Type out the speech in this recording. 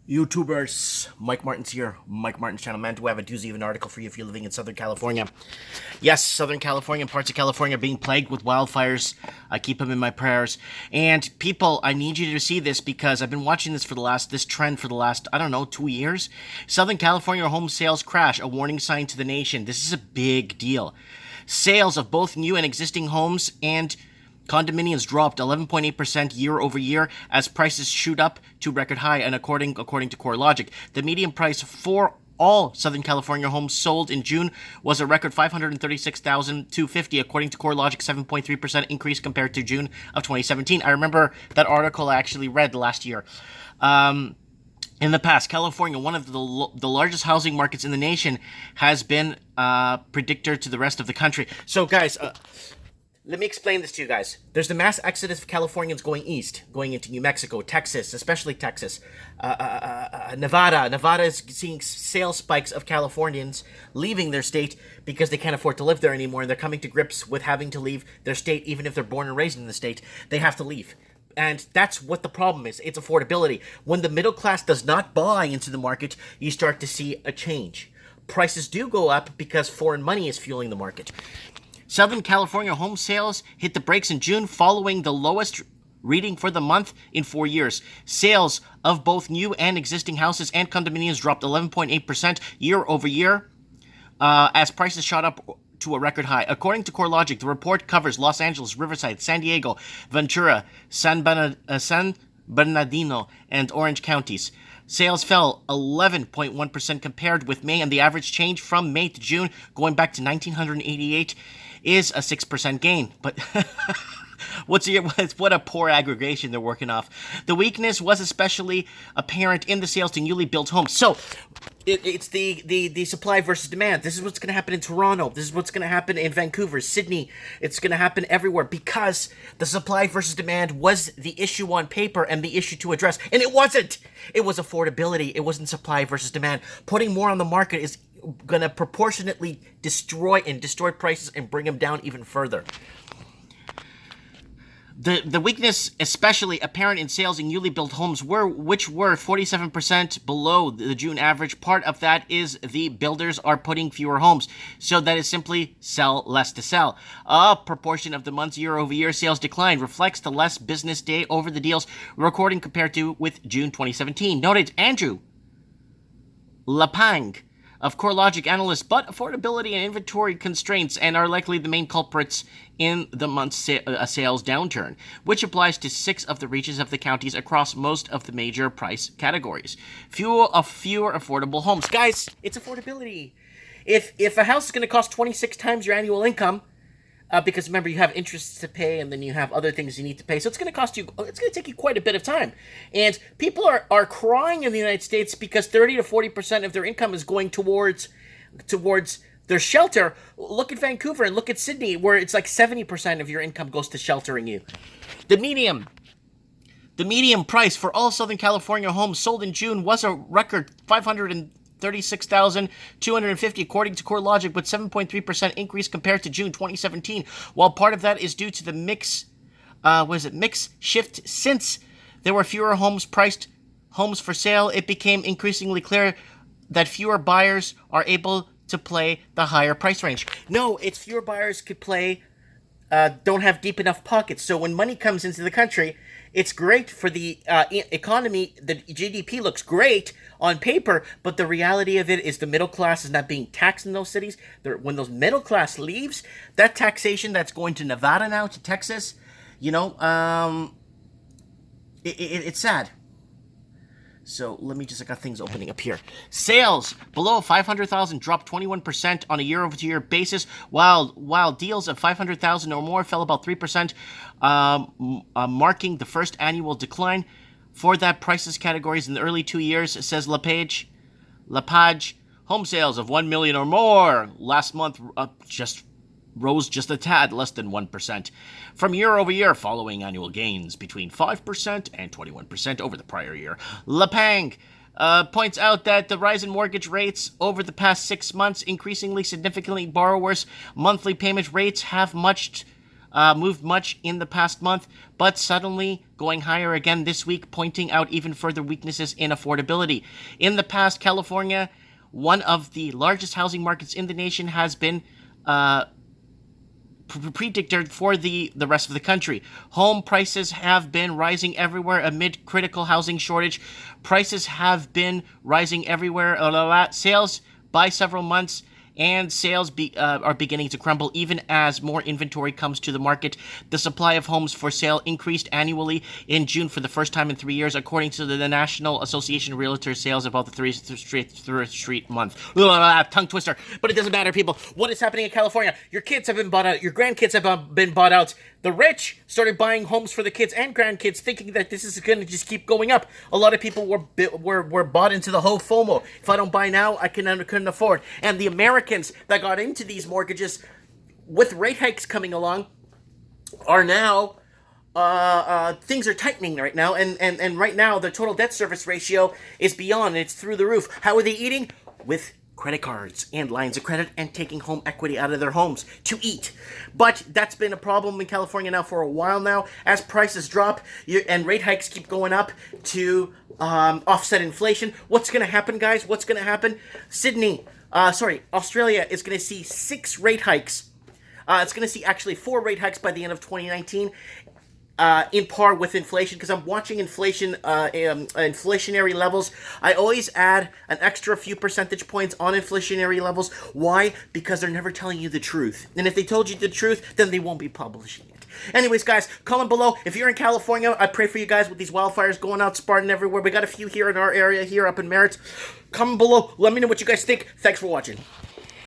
YouTubers, Mike Martin's here, Mike Martin's channel. Man, do I have a doozy of an article for you if you're living in Southern California. Yes, Southern California and parts of California are being plagued with wildfires. I keep them in my prayers. And people, I need you to see this because I've been watching this trend for the last, 2 years. Southern California home sales crash, a warning sign to the nation. This is a big deal. Sales of both new and existing homes and condominiums dropped 11.8% year over year as prices shoot up to record high, and according to CoreLogic, the median price for all Southern California homes sold in June was a record $536,250, according to CoreLogic, 7.3% increase compared to June of 2017. I remember that article I actually read last year. In the past, California, one of the largest housing markets in the nation, has been a predictor to the rest of the country. So, guys, let me explain this to you guys. There's the mass exodus of Californians going east, going into New Mexico, Texas, especially Texas, Nevada. Nevada is seeing sales spikes of Californians leaving their state because they can't afford to live there anymore, and they're coming to grips with having to leave their state. Even if they're born and raised in the state, they have to leave. And that's what the problem is. It's affordability. When the middle class does not buy into the market, you start to see a change. Prices do go up because foreign money is fueling the market. Southern California home sales hit the brakes in June following the lowest reading for the month in 4 years. Sales of both new and existing houses and condominiums dropped 11.8% year over year as prices shot up to a record high. According to CoreLogic, the report covers Los Angeles, Riverside, San Diego, Ventura, San Bernardino, and Orange counties. Sales fell 11.1% compared with May, and the average change from May to June, going back to 1988, is a 6% gain. But what a poor aggregation they're working off. The weakness was especially apparent in the sales to newly built homes. So it's the supply versus demand. This is what's going to happen in Toronto. This is what's going to happen in Vancouver, Sydney. It's going to happen everywhere because the supply versus demand was the issue on paper and the issue to address. And it wasn't. It was affordability. It wasn't supply versus demand. Putting more on the market is going to proportionately destroy prices and bring them down even further. The weakness especially apparent in sales in newly built homes which were 47% below the June average. Part of that is the builders are putting fewer homes, so that is simply sell less to sell. A proportion of the month's year-over-year sales decline reflects the less business day over the deals recording compared to with June 2017, noted Andrew Lapang of CoreLogic analysts, but affordability and inventory constraints and are likely the main culprits in the month's sales downturn, which applies to 6 of the regions of the counties across most of the major price categories. Fewer affordable homes. Guys, it's affordability. If a house is going to cost 26 times your annual income, because remember, you have interests to pay and then you have other things you need to pay. So it's going to take you quite a bit of time. And people are crying in the United States because 30 to 40% of their income is going towards their shelter. Look at Vancouver and look at Sydney, where it's like 70% of your income goes to sheltering you. The median price for all Southern California homes sold in June was a record $536,250, according to CoreLogic, with 7.3% increase compared to June 2017. While part of that is due to the mix shift since there were fewer homes for sale, it became increasingly clear that fewer buyers are able to play the higher price range. No, it's fewer buyers don't have deep enough pockets. So when money comes into the country, it's great for the economy. The GDP looks great on paper, but the reality of it is the middle class is not being taxed in those cities. When those middle class leaves, that taxation that's going to Nevada now, to Texas, it's sad. So let me I got things opening up here. Sales below 500,000 dropped 21% on a year-over-year basis, while deals of 500,000 or more fell about 3%, marking the first annual decline for that prices categories in the early 2 years, says Lepage. Home sales of 1 million or more last month rose just a tad less than 1% from year over year, following annual gains between 5% and 21% over the prior year. Lapang points out that the rise in mortgage rates over the past 6 months, increasingly significantly borrowers' monthly payment rates have moved much in the past month, but suddenly going higher again this week, pointing out even further weaknesses in affordability. In the past, California, one of the largest housing markets in the nation, has been predicted for the rest of the country. Home prices have been rising everywhere amid critical housing shortage. Prices have been rising everywhere. Sales by several months, and sales are beginning to crumble even as more inventory comes to the market. The supply of homes for sale increased annually in June for the first time in 3 years, according to the National Association of Realtors sales about the 3rd Street month. Tongue twister, but it doesn't matter, people. What is happening in California? Your kids have been bought out. Your grandkids have been bought out. The rich started buying homes for the kids and grandkids, thinking that this is going to just keep going up. A lot of people were bought into the whole FOMO. If I don't buy now, I couldn't afford. And the Americans that got into these mortgages with rate hikes coming along are now things are tightening right now, and right now the total debt service ratio is beyond. It's through the roof. How are they eating? With credit cards and lines of credit and taking home equity out of their homes to eat. But that's been a problem in California now for a while now. As prices drop and rate hikes keep going up to offset inflation, what's going to happen, guys? What's going to happen? Australia is going to see 6 rate hikes. It's going to see actually 4 rate hikes by the end of 2019. In par with inflation, because I'm watching inflationary levels. I always add an extra few percentage points on inflationary levels. Why? Because they're never telling you the truth. And if they told you the truth, then they won't be publishing it. Anyways, guys, comment below. If you're in California, I pray for you guys with these wildfires going out, Spartan everywhere. We got a few here in our area, here up in Merritt. Comment below. Let me know what you guys think. Thanks for watching.